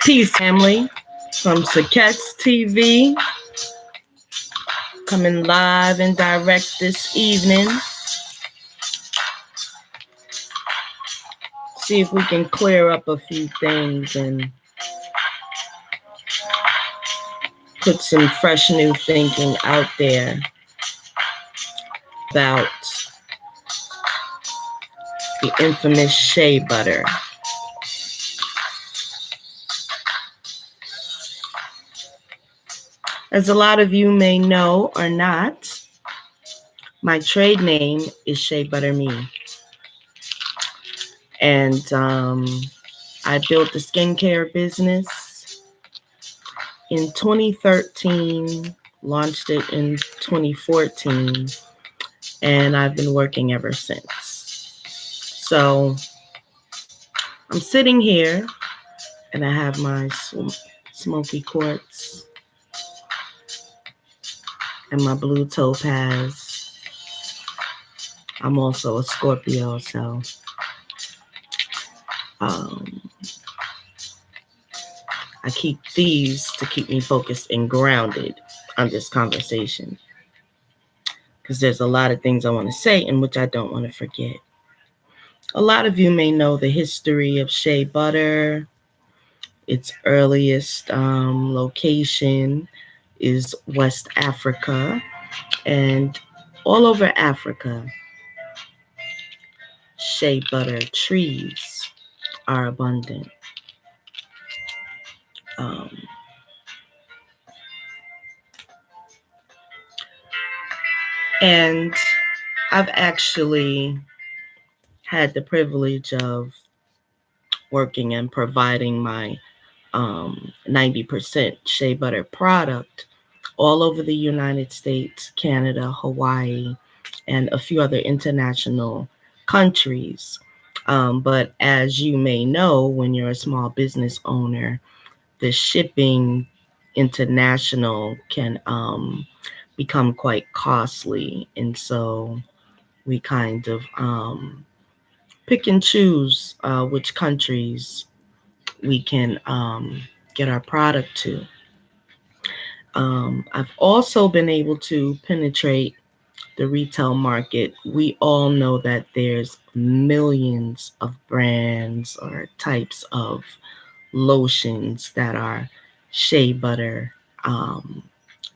Peace, family, from Saket's TV, coming live and direct this evening. See if we can clear up a few things and put some fresh new thinking out there about the infamous shea butter. As a lot of you may know or not, my trade name is Shea Butter Me. And I built the skincare business in 2013, launched it in 2014, and I've been working ever since. So I'm sitting here and I have my smoky quartz and my blue topaz. I'm also a Scorpio, so I keep these to keep me focused and grounded on this conversation, because there's a lot of things I want to say in which I don't want to forget. A lot of you may know the history of shea butter. Its earliest location is West Africa, and all over Africa, shea butter trees are abundant. And I've actually had the privilege of working and providing my 90% shea butter product all over the United States, Canada, Hawaii, and a few other international countries. But as you may know, when you're a small business owner, the shipping international can become quite costly. And so we kind of pick and choose which countries we can get our product to. I've also been able to penetrate the retail market. We all know that there's millions of brands or types of lotions that are shea butter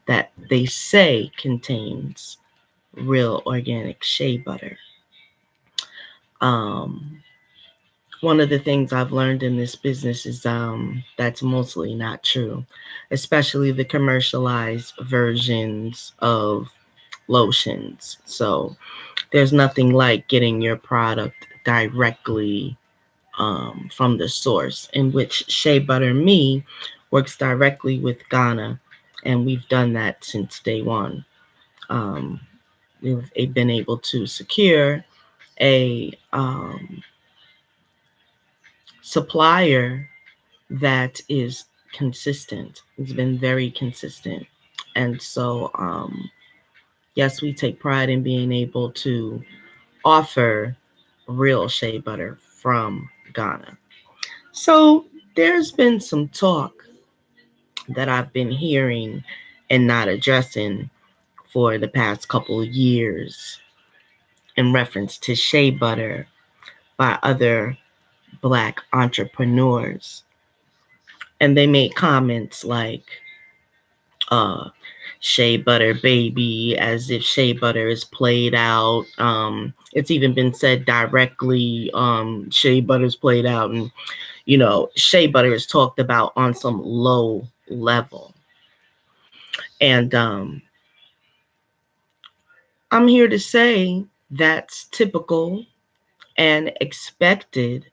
that they say contains real organic shea butter. One of the things I've learned in this business is that's mostly not true, especially the commercialized versions of lotions. So there's nothing like getting your product directly from the source, in which Shea Butter Me works directly with Ghana, and we've done that since day one. We've been able to secure a supplier that is consistent. It's been very consistent. And so, yes, we take pride in being able to offer real shea butter from Ghana. So there's been some talk that I've been hearing and not addressing for the past couple of years in reference to shea butter by other Black entrepreneurs. And they made comments like, shea butter baby, as if shea butter is played out. It's even been said directly, shea butter is played out. And, shea butter is talked about on some low level. And I'm here to say that's typical and expected,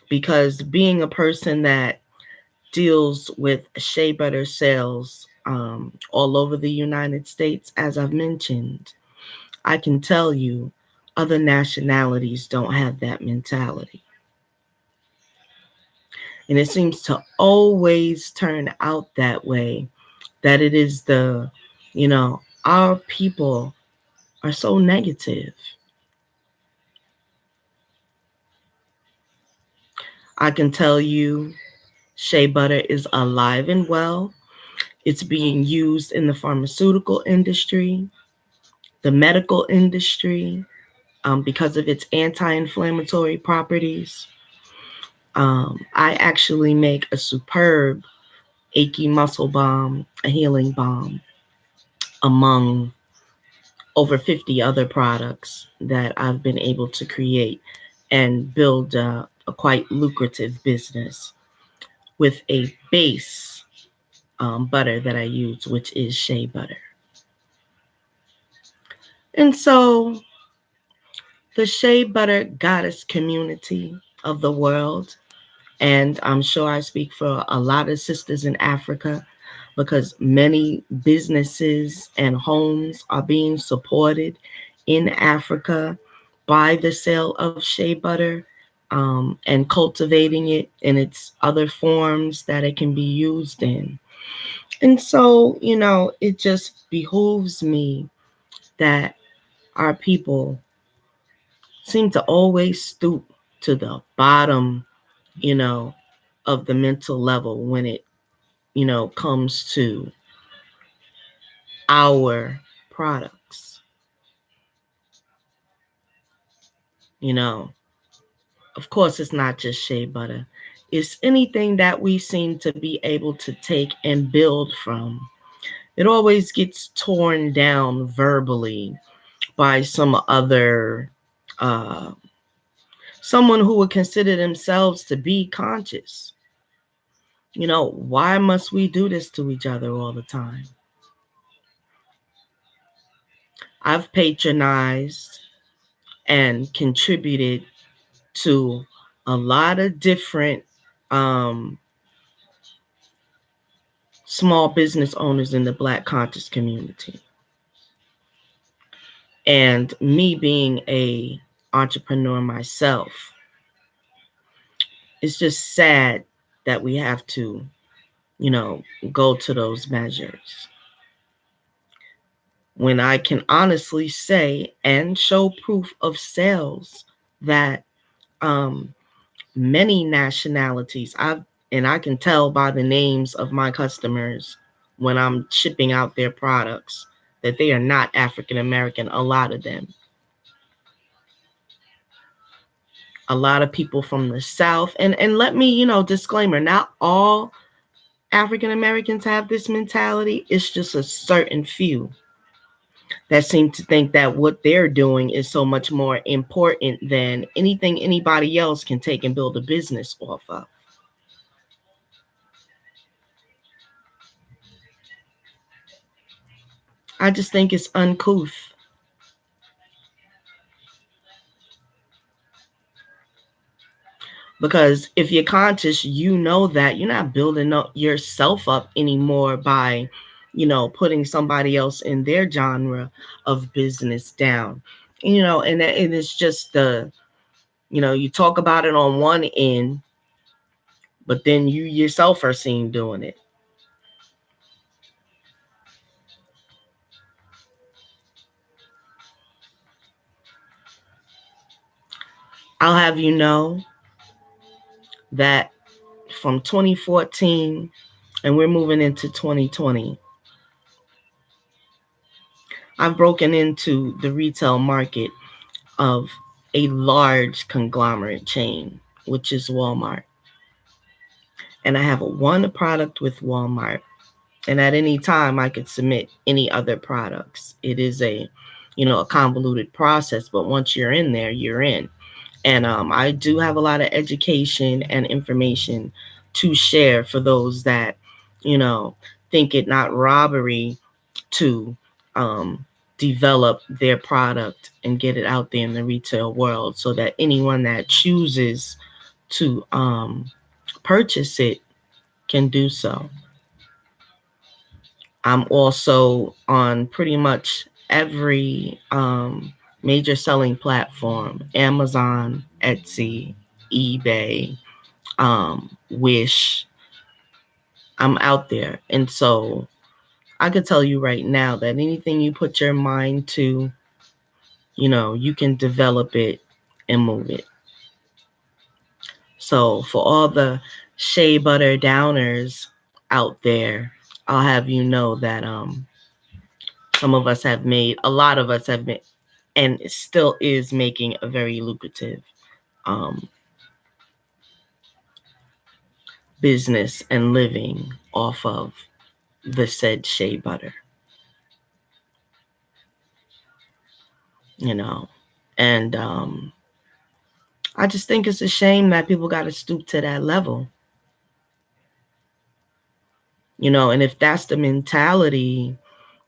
because being a person that deals with shea butter sales all over the United States, as I've mentioned, I can tell you other nationalities don't have that mentality. And it seems to always turn out that way, that it is our people are so negative. I can tell you Shea butter is alive and well. It's being used in the pharmaceutical industry, the medical industry, because of its anti-inflammatory properties. I actually make a superb achy muscle balm, a healing balm, among over 50 other products that I've been able to create and build a quite lucrative business with a base butter that I use, which is shea butter. And so the shea butter goddess community of the world, and I'm sure I speak for a lot of sisters in Africa, because many businesses and homes are being supported in Africa by the sale of shea butter, and cultivating it in its other forms that it can be used in. And so, it just behooves me that our people seem to always stoop to the bottom, you know, of the mental level when it, comes to our products. You know, of course, it's not just shea butter, it's anything that we seem to be able to take and build from. It always gets torn down verbally by some other, uh, someone who would consider themselves to be conscious. Why must we do this to each other all the time? I've patronized and contributed to a lot of different um, small business owners in the Black conscious community. And me being a entrepreneur myself, it's just sad that we have to, you know, go to those measures. When I can honestly say and show proof of sales that um, many nationalities, I can tell by the names of my customers when I'm shipping out their products that they are not African American, a lot of them. A lot of people from the South. And let me, disclaimer, not all African Americans have this mentality. It's just a certain few that seem to think that what they're doing is so much more important than anything anybody else can take and build a business off of. I just think it's uncouth. Because if you're conscious, you know that you're not building up yourself up anymore by, putting somebody else in their genre of business down. And it's just you talk about it on one end, but then you yourself are seen doing it. I'll have you know that from 2014, and we're moving into 2020, I've broken into the retail market of a large conglomerate chain, which is Walmart. And I have one product with Walmart. And at any time, I could submit any other products. It is a convoluted process, but once you're in there, you're in. And I do have a lot of education and information to share for those that, think it not robbery to develop their product and get it out there in the retail world, so that anyone that chooses to purchase it can do so. I'm also on pretty much every major selling platform: Amazon, Etsy, eBay, Wish. I'm out there. And so I could tell you right now that anything you put your mind to, you can develop it and move it. So for all the shea butter downers out there, I'll have you know that some of us have made, a lot of us have been, and it still is making a very lucrative um, business and living off of the said shea butter, you know. And I just think it's a shame that people got to stoop to that level, you know. And if that's the mentality,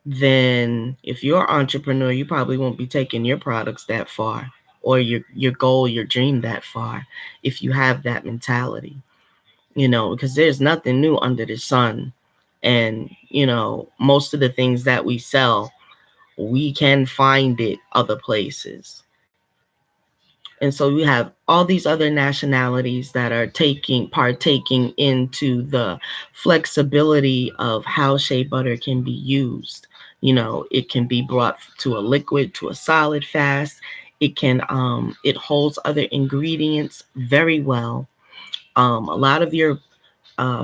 then if you're an entrepreneur, you probably won't be taking your products that far, or your goal, your dream that far, if you have that mentality, you know, because there's nothing new under the sun. And, you know, most of the things that we sell, we can find it other places. And so we have all these other nationalities that are partaking into the flexibility of how shea butter can be used. You know, it can be brought to a liquid, to a solid fast. It holds other ingredients very well. A lot of your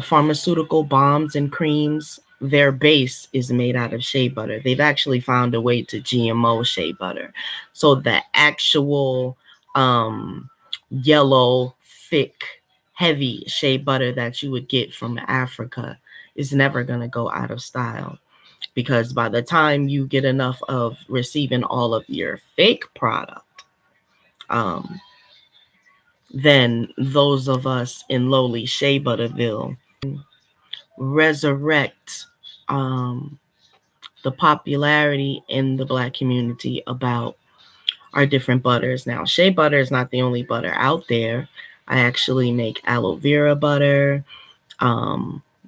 pharmaceutical balms and creams, their base is made out of shea butter. They've actually found a way to GMO shea butter. So the actual yellow, thick, heavy shea butter that you would get from Africa is never going to go out of style. Because by the time you get enough of receiving all of your fake product, um, then those of us in lowly Shea Butterville resurrect um, the popularity in the Black community about our different butters. Now, shea butter is not the only butter out there. I actually make aloe vera butter,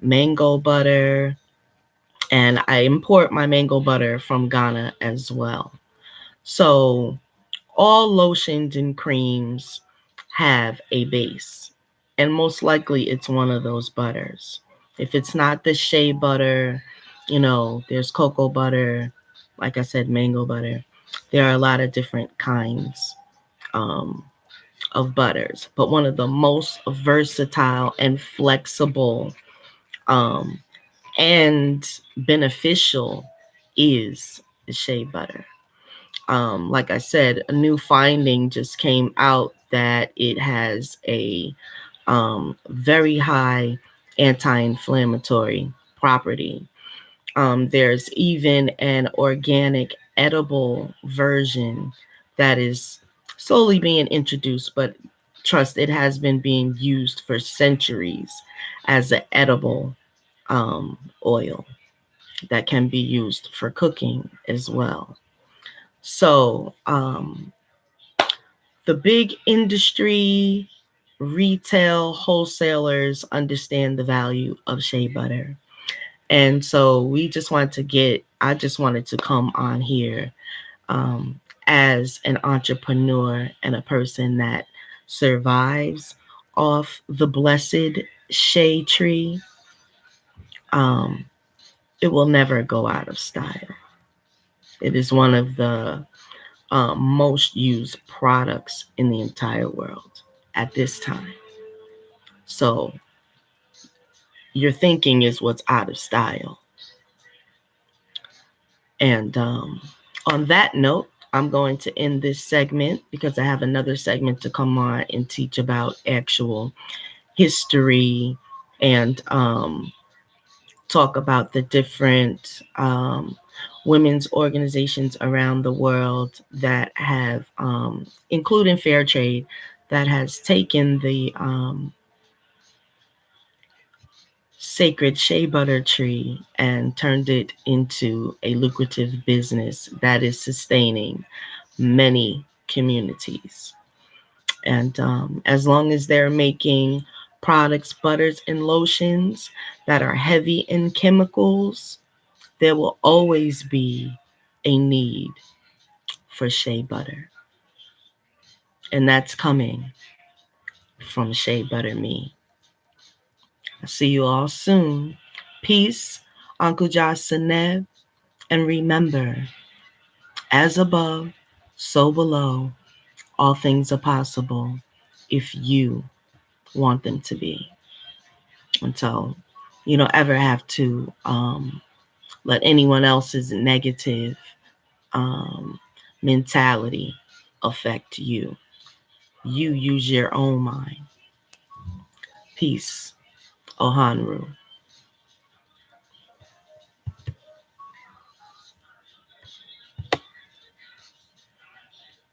mango butter, and I import my mango butter from Ghana as well. So all lotions and creams have a base, and most likely it's one of those butters. If it's not the shea butter, you know, there's cocoa butter, like I said, mango butter. There are a lot of different kinds um, of butters, but one of the most versatile and flexible um, and beneficial is the shea butter. Like I said, a new finding just came out that it has a very high anti-inflammatory property. There's even an organic edible version that is slowly being introduced, but trust, it has been being used for centuries as an edible oil that can be used for cooking as well. So, the big industry, retail, wholesalers understand the value of shea butter. And so I just wanted to come on here as an entrepreneur and a person that survives off the blessed shea tree. Um, it will never go out of style. It is one of the most used products in the entire world at this time. So your thinking is what's out of style. And on that note, I'm going to end this segment because I have another segment to come on and teach about actual history and talk about the different women's organizations around the world that have, including Fair Trade, that has taken the sacred shea butter tree and turned it into a lucrative business that is sustaining many communities. And as long as they're making products, butters, and lotions that are heavy in chemicals, there will always be a need for shea butter. And that's coming from Shea Butter Me. I'll see you all soon. Peace, Uncle Josh Seneb. And remember, as above, so below, all things are possible if you want them to be. until you don't ever have to let anyone else's negative um, mentality affect you. You use your own mind. Peace. Ohanru.